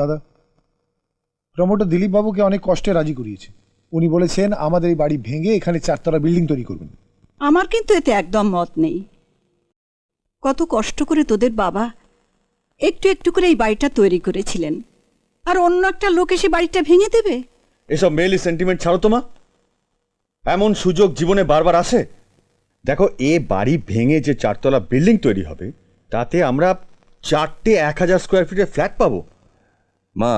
দাদা, প্রমোটার দিলীপ বাবুকে অনেক কষ্টে রাজি করিয়েছে। উনি বলেছেন আমাদের এই বাড়ি ভেঙে এখানে 4 তলা বিল্ডিং তৈরি করবেন। আমার কিন্তু এতে একদম মত নেই। কত কষ্ট করে তোদের বাবা একটু একটু করে এই বাড়িটা তৈরি করেছিলেন, আর অন্য একটা লোক এসে বাড়িটা ভেঙে দেবে? এসব মেইলি সেন্টিমেন্ট ছাড়ো তো মা। এমন সুযোগ জীবনে বারবার আসে? দেখো, এ বাড়ি ভেঙে যে 4 তলা বিল্ডিং তৈরি হবে তাতে আমরা 4টে 1000 স্কোয়ার ফিটের ফ্ল্যাট পাবো। মা,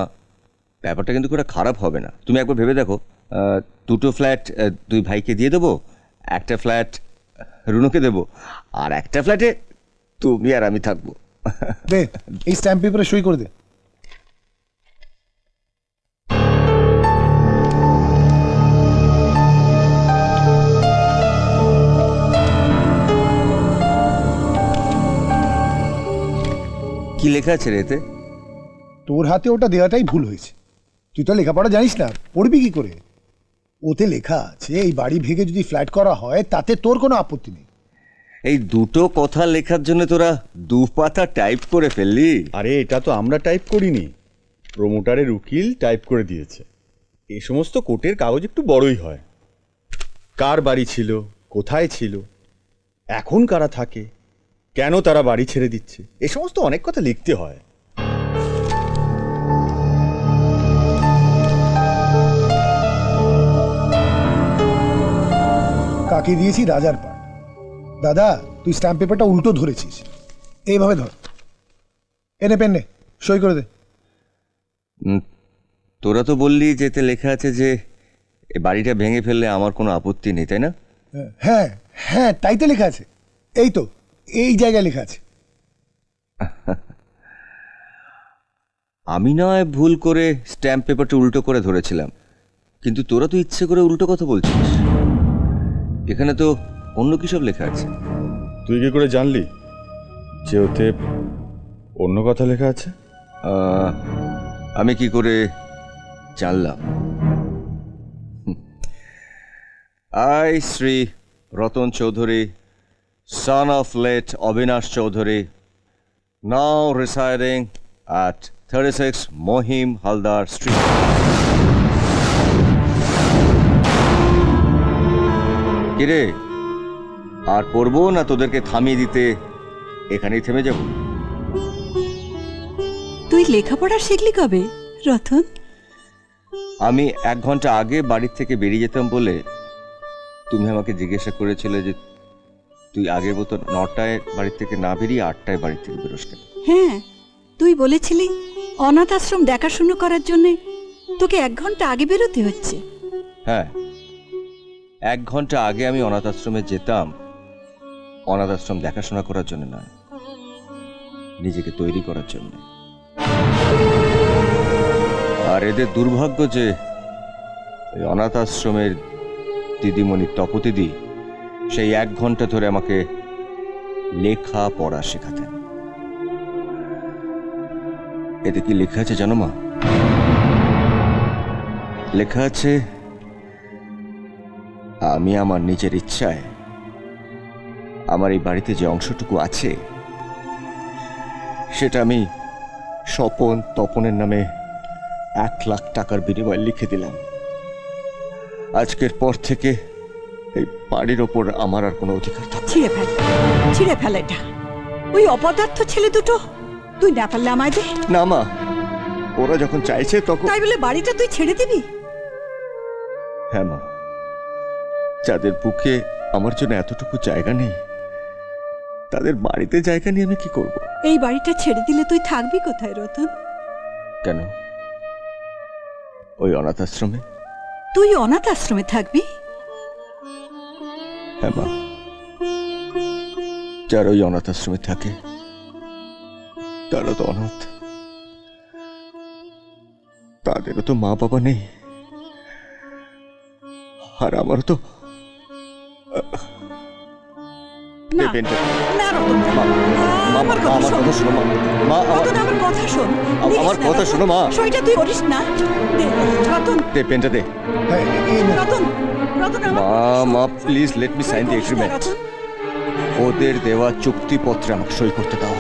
ব্যাপারটা কিন্তু খুব খারাপ হবে না। তুমি একবার ভেবে দেখো, 2টো ফ্ল্যাট 2 ভাইকে দিয়ে দেবো, একটা ফ্ল্যাট রুনুকে দেবো, আর একটা ফ্ল্যাটে তুমি আর আমি থাকবো। দে, এই স্ট্যাম্প পেপারে সই করে দে। কি লেখা আছে রে এতে? তোর হাতে ওটা দেওয়াটাই ভুল হয়েছে। তুই তো লেখাপড়া জানিস না, পড়বি কি করে? ওতে লেখা আছে এই বাড়ি ভেঙে যদি ফ্ল্যাট করা হয় তাতে তোর কোনো আপত্তি নেই। এই দুটো কথা লেখার জন্য তোরা 2 পাতা টাইপ করে ফেললি? আরে এটা তো আমরা টাইপ করিনি, প্রমোটারের উকিল টাইপ করে দিয়েছে। এই সমস্ত কোর্টের কাগজ একটু বড়ই হয়। কার বাড়ি ছিল, কোথায় ছিল, এখন কারা থাকে, কেন তারা বাড়ি ছেড়ে দিচ্ছে, এই সমস্ত অনেক কথা লিখতে হয়। কাকে দিয়েছি? রাজার পাট। দাদা, তুই স্ট্যাম্প পেপারটা উল্টো ধরেছিস। এইভাবে ধর, এনে পেন নে, সই করে দে। তোরা তো বললি যে এতে লেখা আছে যে এই বাড়িটা ভেঙে ফেললে আমার কোনো আপত্তি নেই, তাই না? হ্যাঁ হ্যাঁ, তাই তো লেখা আছে। এই তো, এই জায়গায় লেখা আছে। আমি নয় ভুল করে স্ট্যাম্প পেপারটা উল্টো করে ধরেছিলাম, কিন্তু তোরা তো ইচ্ছে করে উল্টো কথা বলছিস। এখানে তো অন্য কি সব লেখা আছে। তুই কি করে জানলি যে ওতে অন্য কথা লেখা আছে? আমি কি করে জানলাম? I, Sri Ratan Chaudhary, son of late Avinash Chaudhary, now residing at 36 Mohim Haldar Street. কিরে, আর পড়বো না তোদেরকে থামিয়ে দিতে এখানেই থেমে যাব? তুই লেখাপড়া শিখলি কবে রতন? আমি 1 ঘন্টা আগে বাড়ির থেকে বেরিয়ে যেতাম বলে তুমি আমাকে জিজ্ঞাসা করেছিলে যে তুই আগের মতো 9টায় বাড়ি থেকে না বেরিয়ে 8টায় বাড়ি থেকে বেরোস কেন। হ্যাঁ, তুই বলেছিলি অনাথ আশ্রম দেখাশুনো করার জন্য তোকে 1 ঘন্টা আগে বেরোতে হচ্ছে। হ্যাঁ, 1 ঘন্টা আগে আমি অনাথ আশ্রমে যেতাম, অনাথ আশ্রম দেখাশোনা করার জন্য নয়, নিজেকে তৈরি করার জন্য। আর এদের দুর্ভাগ্য যে ওই অনাথ আশ্রমের দিদিমণি তপতিদি সেই 1 ঘন্টা ধরে আমাকে লেখা পড়া শেখাতেন। এতে কি লেখা আছে জানো মা? লেখা আছে আমি আমার নিজের ইচ্ছায় আমার এই বাড়িতে যে অংশটুকু আছে সেটা আমি স্বপন তপনের নামে 1 লাখ টাকার বিনিময়ে লিখে দিলাম। আজকের পর থেকে এই বাড়ির ওপর আমার আর কোনো অধিকার থাকবে না। ছিঁড়ে ফেল এটা। ওই অপদার্থ ছেলে দুটো তুই না পারলে আমায় দে। না মা, ওরা যখন চাইছে তখন। তাই বলে বাড়িটা তুই ছেড়ে দিবি? হ্যাঁ মা, যাদের বুকে আমার জন্য এতটুকু জায়গা নেই তাদের বাড়িতে জায়গা নিয়ে আমি কি করব? এই বাড়িটা ছেড়ে দিলে তুই থাকবি কোথায় রতন? কেন, ওই অনাথ আশ্রমে? তুই অনাথ আশ্রমে থাকবি? হ্যাঁ মা, যারা ওই অনাথ আশ্রমে থাকে তারা তো অনাথ, তাদেরও তো মা বাবা নেই, আর আমারও তো। না, না রতন, আমার কথা শোন। রতন, আমার কথা শোন। আমার কথা শোনো মা। সইটা তুই করিস না। দে রতন, দে পেনটা দে। রতন, রতন আমার মা please let me sign the agreement. ওদের দেওয়া চুক্তিপত্রে আমাকে সই করতে দাও।